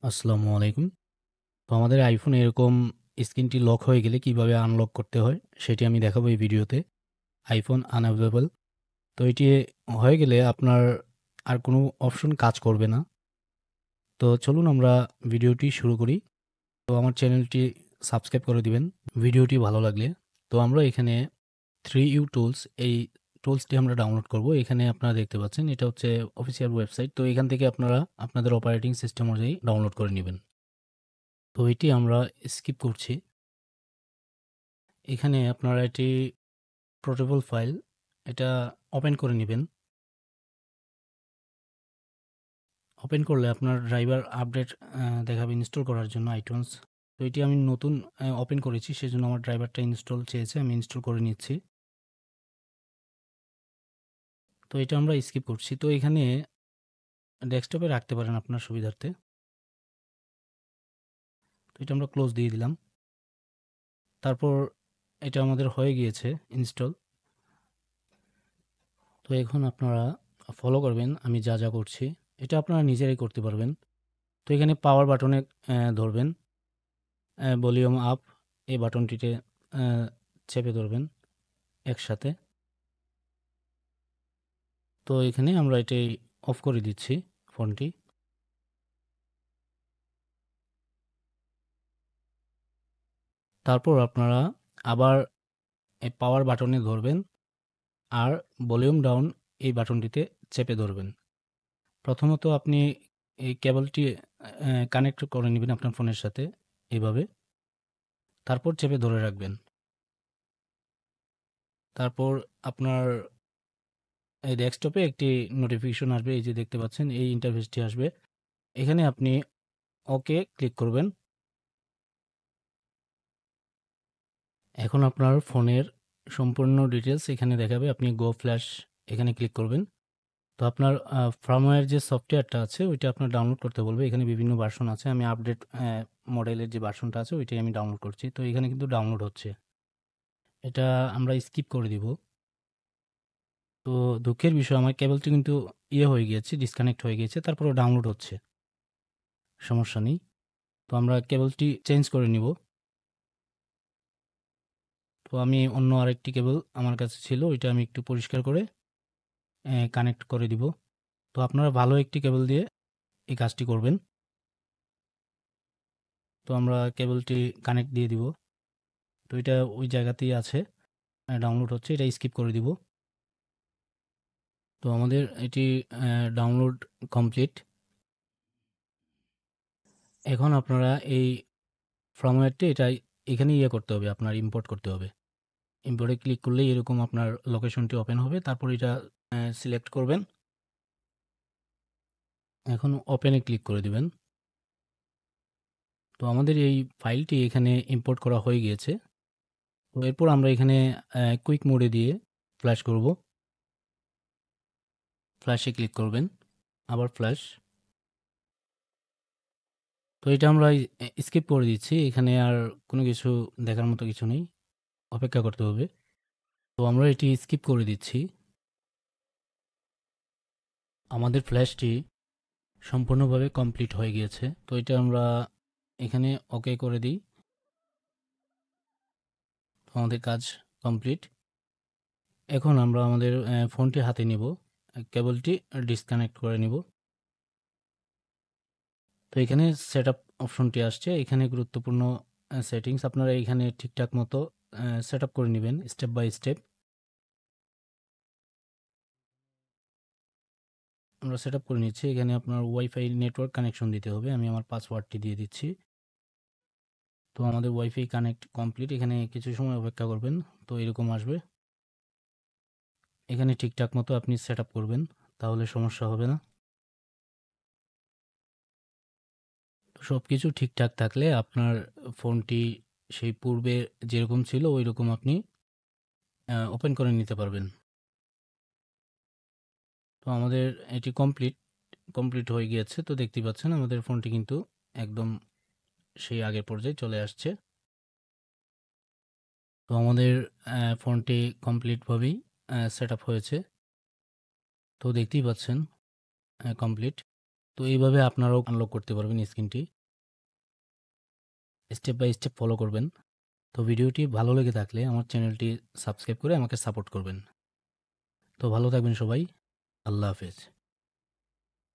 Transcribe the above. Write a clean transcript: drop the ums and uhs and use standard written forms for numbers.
আসসালামু আলাইকুম। তো আমাদের আইফোনে এরকম স্ক্রিনটি লক হয়ে গেলে কিভাবে আনলক করতে হয় সেটি আমি দেখাবো এই ভিডিওতে। IPhone unavailable. তো এটি হয়ে গেলে আপনার আর কোনো অপশন কাজ করবে না। তো চলুন আমরা ভিডিওটি শুরু করি। তো আমার চ্যানেলটি সাবস্ক্রাইব করে দিবেন ভিডিওটি ভালো লাগলে। তো আমরা এখানে 3U টুলস এই টুলসটি আমরা ডাউনলোড করব। এখানে আপনারা দেখতে পাচ্ছেন এটা হচ্ছে অফিসিয়াল ওয়েবসাইট। তো এখান থেকে আপনারা আপনাদের অপারেটিং সিস্টেম অনুযায়ী ডাউনলোড করে নেবেন। তো এটি আমরা স্কিপ করছি। এখানে আপনারা এটি পোর্টেবল ফাইল এটা ওপেন করে নেবেন। ওপেন করলে আপনার ড্রাইভার আপডেট দেখাবে ইনস্টল করার জন্য আইটিউনস। তো এটি আমি নতুন ওপেন করেছি, সেজন্য আমার ড্রাইভারটা ইনস্টল চেয়েছে, আমি ইনস্টল করে নিচ্ছি। তো এটা আমরা স্কিপ করছি। তো এখানে ডেস্কটপে রাখতে পারেন আপনার সুবিধার্থে। তো এটা আমরা ক্লোজ দিয়ে দিলাম। তারপর এটা আমাদের হয়ে গিয়েছে ইনস্টল। তো এখন আপনারা ফলো করবেন আমি যা যা করছি। এটা আপনারা নিজেরাই করতে পারবেন। তো এখানে পাওয়ার বাটনে ধরবেন, ভলিউম আপ এই বাটনটিতে চেপে ধরবেন একসাথে। তো এখানে আমরা এটি অফ করে দিচ্ছি ফোনটি। তারপর আপনারা আবার এই পাওয়ার বাটনে ধরবেন আর ভলিউম ডাউন এই বাটনটিতে চেপে ধরবেন। প্রথমত আপনি এই কেবলটি কানেক্ট করে নেবেন আপনার ফোনের সাথে এইভাবে, তারপর চেপে ধরে রাখবেন। তারপর আপনার এই ডেস্কটপে একটি নোটিফিকেশন আসবে, এই যে দেখতে পাচ্ছেন এই ইন্টারফেসটি আসবে। এখানে আপনি ওকে ক্লিক করবেন। এখন আপনার ফোনের সম্পূর্ণ ডিটেলস এখানে দেখাবে, আপনি গো ফ্ল্যাশ এখানে ক্লিক করবেন। তো আপনার ফার্মওয়্যার যে সফটওয়্যারটা আছে ওইটা আপনার ডাউনলোড করতে বলবে। এখানে বিভিন্ন ভার্সন আছে, আমি আপডেট মডেলের যে ভার্সনটা আছে ওইটাই আমি ডাউনলোড করছি। তো এখানে কিন্তু ডাউনলোড হচ্ছে, এটা আমরা স্কিপ করে দিব। তো দুঃখের বিষয় আমার কেবলটি কিন্তু হয়ে গিয়েছে, ডিসকানেক্ট হয়ে গিয়েছে, তারপরে ডাউনলোড হচ্ছে, সমস্যা নেই। তো আমরা কেবলটি চেঞ্জ করে নিব। তো আমি অন্য আরেকটি কেবল আমার কাছে ছিল, ওইটা আমি একটু পরিষ্কার করে কানেক্ট করে দিব। তো আপনারা ভালো একটি কেবল দিয়ে এই কাজটি করবেন। তো আমরা কেবলটি কানেক্ট দিয়ে দিব। তো এটা ওই জায়গাতেই আছে, ডাউনলোড হচ্ছে, এটা স্কিপ করে দিব। তো আমাদের এটি ডাউনলোড কমপ্লিট। এখন আপনারা এই ফার্মওয়্যারটি এটা এখানে করতে হবে, আপনার ইম্পোর্ট করতে হবে। ইম্পোর্টে ক্লিক করলেই এরকম আপনার লোকেশনটি ওপেন হবে। তারপর এটা সিলেক্ট করবেন। এখন ওপেনে ক্লিক করে দিবেন। তো আমাদের এই ফাইলটি এখানে ইম্পোর্ট করা হয়ে গিয়েছে। তো এরপর আমরা এখানে কুইক মোডে দিয়ে ফ্ল্যাশ করব। ফ্ল্যাশে ক্লিক করবেন, আবার ফ্ল্যাশ। তো এটা আমরা স্কিপ করে দিচ্ছি, এখানে আর কোনো কিছু দেখার মতো কিছু নেই, অপেক্ষা করতে হবে। তো আমরা এটি স্কিপ করে দিচ্ছি। আমাদের ফ্ল্যাশটি সম্পূর্ণভাবে কমপ্লিট হয়ে গিয়েছে। তো এটা আমরা এখানে ওকে করে দিই। তো আমাদের কাজ কমপ্লিট। এখন আমরা আমাদের ফোনটি হাতে নিব, কেবলটি ডিসকানেক্ট করে নিব। তো এখানে সেটআপ অপশনটি আসছে, এখানে গুরুত্বপূর্ণ সেটিংস আপনারা এখানে ঠিকঠাক মতো সেটআপ করে নেবেন স্টেপ বাই স্টেপ। আমরা সেটআপ করে নিচ্ছি। এখানে আপনার ওয়াইফাই নেটওয়ার্ক কানেকশন দিতে হবে, আমি আমার পাসওয়ার্ডটি দিয়ে দিচ্ছি। তো আমাদের ওয়াইফাই কানেক্ট কমপ্লিট। এখানে কিছু সময় অপেক্ষা করবেন, তো এরকম আসবে। এখানে ঠিকঠাক মতো আপনি সেটআপ করবেন, তাহলে সমস্যা হবে না। তো সব কিছু ঠিকঠাক থাকলে আপনার ফোনটি সেই পূর্বে যেরকম ছিল ওই রকম আপনি ওপেন করে নিতে পারবেন। তো আমাদের এটি কমপ্লিট হয়ে গিয়েছে। তো দেখতেই পাচ্ছেন আমাদের ফোনটি কিন্তু একদম সেই আগের পর্যায়ে চলে আসছে। তো আমাদের ফোনটি কমপ্লিটভাবেই সেট আপ হয়েছে। তো দেখতেই পাচ্ছেন কমপ্লিট। তো এইভাবে আপনারাও আনলক করতে পারবেন স্ক্রিনটি। স্টেপ বাই স্টেপ ফলো করবেন। তো ভিডিওটি ভালো লেগে থাকলে আমার চ্যানেলটি সাবস্ক্রাইব করে আমাকে সাপোর্ট করবেন। তো ভালো থাকবেন সবাই। আল্লাহ হাফেজ।